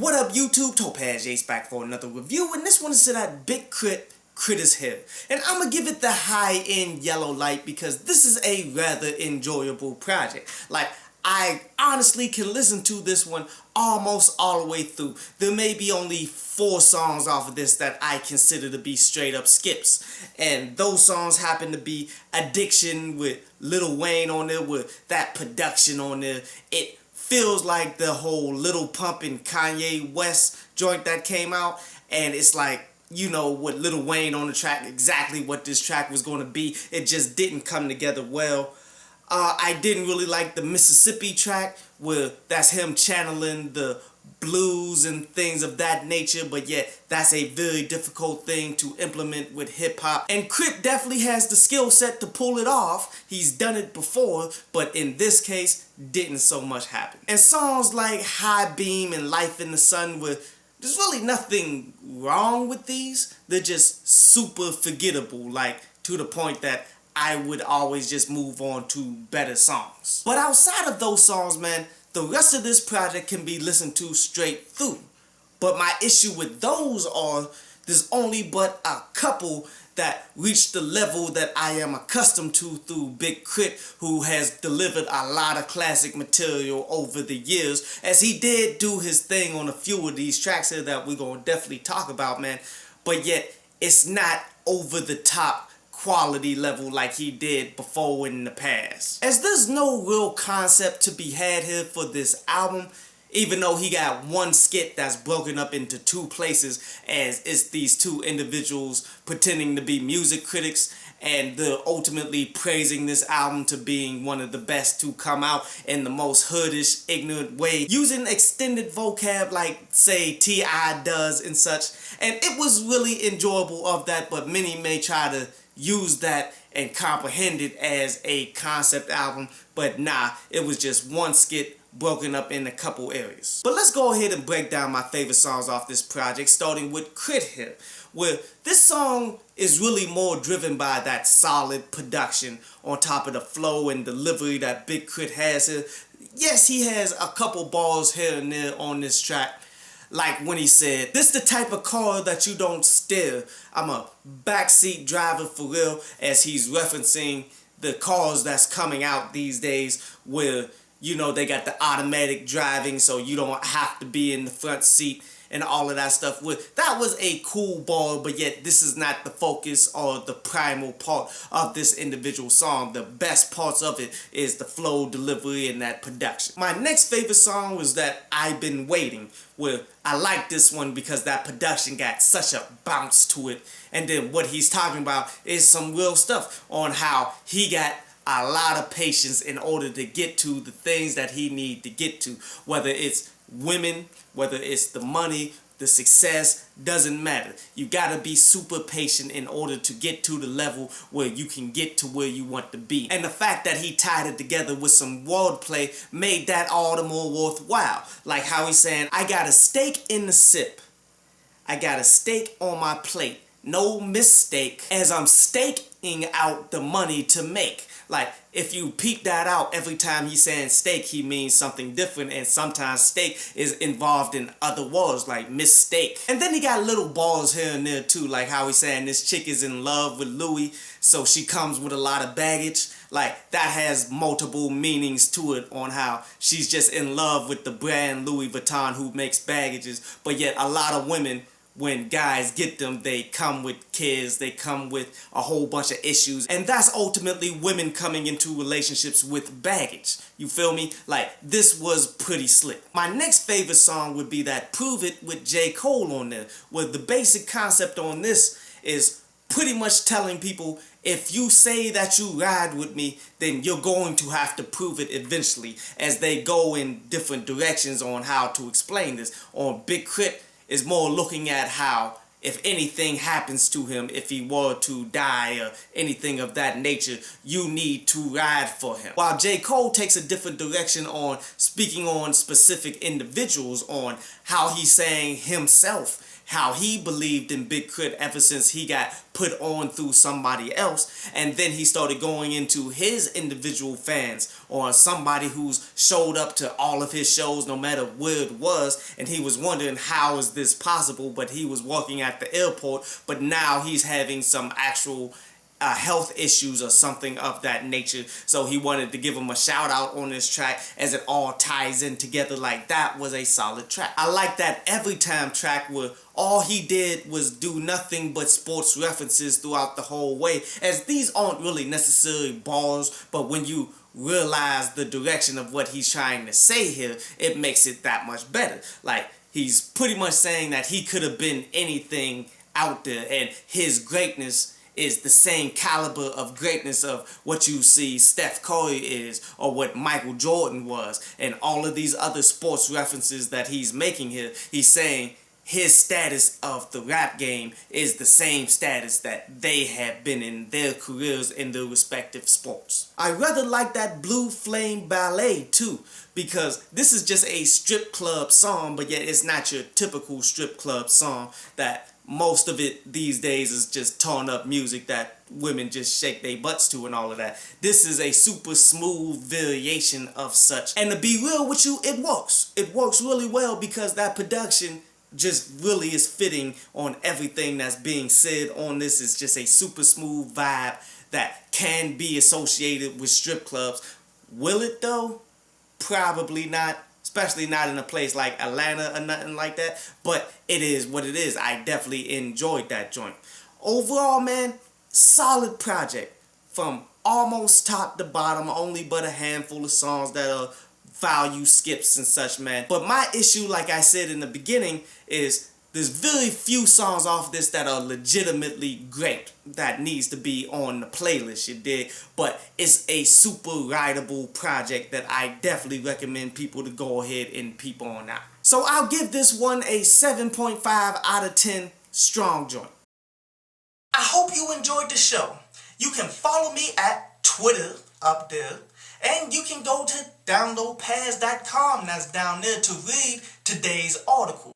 What up YouTube, Topaz Jace back for another review, and this one is to that Big K.R.I.T. Critters Hill. And I'm gonna give it the high-end yellow light because this is a rather enjoyable project. Like, I honestly can listen to this one almost all the way through. There may be only 4 songs off of this that I consider to be straight up skips. And those songs happen to be Addiction with Lil Wayne on there, with that production on there. It feels like the whole Lil Pump and Kanye West joint that came out, and it's like, you know, with Lil Wayne on the track, exactly what this track was going to be. It just didn't come together well. I didn't really like the Mississippi track, where that's him channeling the blues and things of that nature, but yet that's a very difficult thing to implement with hip-hop. And K.R.I.T. definitely has the skill set to pull it off. He's done it before, but in this case, didn't so much happen. And songs like High Beam and Life in the Sun, where there's really nothing wrong with these. They're just super forgettable, like to the point that I would always just move on to better songs. But outside of those songs, man, the rest of this project can be listened to straight through. But my issue with those are there's only but a couple that reach the level that I am accustomed to through Big K.R.I.T., who has delivered a lot of classic material over the years, as he did do his thing on a few of these tracks here that we're going to definitely talk about, man. But yet, it's not over the top quality level like he did before in the past. As there's no real concept to be had here for this album, even though he got one skit that's broken up into 2 places, as it's these 2 individuals pretending to be music critics, and they're ultimately praising this album to being one of the best to come out in the most hoodish, ignorant way, using extended vocab like, say, T.I. does and such. And it was really enjoyable of that, but many may try to use that and comprehend it as a concept album, but nah, it was just one skit broken up in a couple areas. But let's go ahead and break down my favorite songs off this project, starting with K.R.I.T. here, where this song is really more driven by that solid production on top of the flow and delivery that Big K.R.I.T. has here. Yes, he has a couple bars here and there on this track, like when he said, "This the type of car that you don't steer. I'm a backseat driver for real," as he's referencing the cars that's coming out these days where, you know, they got the automatic driving, so you don't have to be in the front seat and all of that stuff. That was a cool bar, but yet this is not the focus or the primal part of this individual song. The best parts of it is the flow, delivery, and that production. My next favorite song was that I've Been Waiting, where I like this one because that production got such a bounce to it. And then what he's talking about is some real stuff on how he got a lot of patience in order to get to the things that he need to get to, whether it's women, whether it's the money, the success, doesn't matter. You gotta be super patient in order to get to the level where you can get to where you want to be. And the fact that he tied it together with some wordplay made that all the more worthwhile. Like how he's saying, "I got a steak in the sip. I got a steak on my plate. No mistake, as I'm staking out the money to make." Like, if you peep that out, every time he's saying steak, he means something different, and sometimes steak is involved in other words, like mistake. And then he got little balls here and there too, like how he's saying this chick is in love with Louis, so she comes with a lot of baggage. Like, that has multiple meanings to it on how she's just in love with the brand Louis Vuitton who makes baggages, but yet a lot of women, when guys get them, they come with kids, they come with a whole bunch of issues, and that's ultimately women coming into relationships with baggage. You feel me? Like, this was pretty slick. My next favorite song would be that Prove It with J. Cole on there, where the basic concept on this is pretty much telling people, if you say that you ride with me, then you're going to have to prove it eventually, as they go in different directions on how to explain this. On Big K.R.I.T. is more looking at how, if anything happens to him, if he were to die or anything of that nature, you need to ride for him. While J. Cole takes a different direction on speaking on specific individuals, on how he's saying himself how he believed in Big K.R.I.T ever since he got put on through somebody else, and then he started going into his individual fans or somebody who's showed up to all of his shows no matter where it was, and he was wondering how is this possible, but he was working at the airport, but now he's having some actual health issues or something of that nature. So he wanted to give him a shout out on this track as it all ties in together. Like, that was a solid track. I like that Every Time track where all he did was do nothing but sports references throughout the whole way, as these aren't really necessarily bars, but when you realize the direction of what he's trying to say here, it makes it that much better. Like, he's pretty much saying that he could have been anything out there, and his greatness is the same caliber of greatness of what you see Steph Curry is, or what Michael Jordan was, and all of these other sports references that he's making here. He's saying his status of the rap game is the same status that they have been in their careers in their respective sports. I rather like that Blue Flame Ballet too, because this is just a strip club song, but yet it's not your typical strip club song that most of it these days is just torn up music that women just shake their butts to and all of that. This is a super smooth variation of such. And to be real with you, it works. It works really well because that production just really is fitting on everything that's being said on this. It's just a super smooth vibe that can be associated with strip clubs. Will it though? Probably not. Especially not in a place like Atlanta or nothing like that. But it is what it is. I definitely enjoyed that joint. Overall, man, solid project. From almost top to bottom. Only but a handful of songs that are value skips and such, man. But my issue, like I said in the beginning, is there's very few songs off this that are legitimately great that needs to be on the playlist, you dig? But it's a super rideable project that I definitely recommend people to go ahead and peep on out. So I'll give this one a 7.5 out of 10 strong joint. I hope you enjoyed the show. You can follow me at Twitter up there, and you can go to downloadpass.com, that's down there, to read today's article.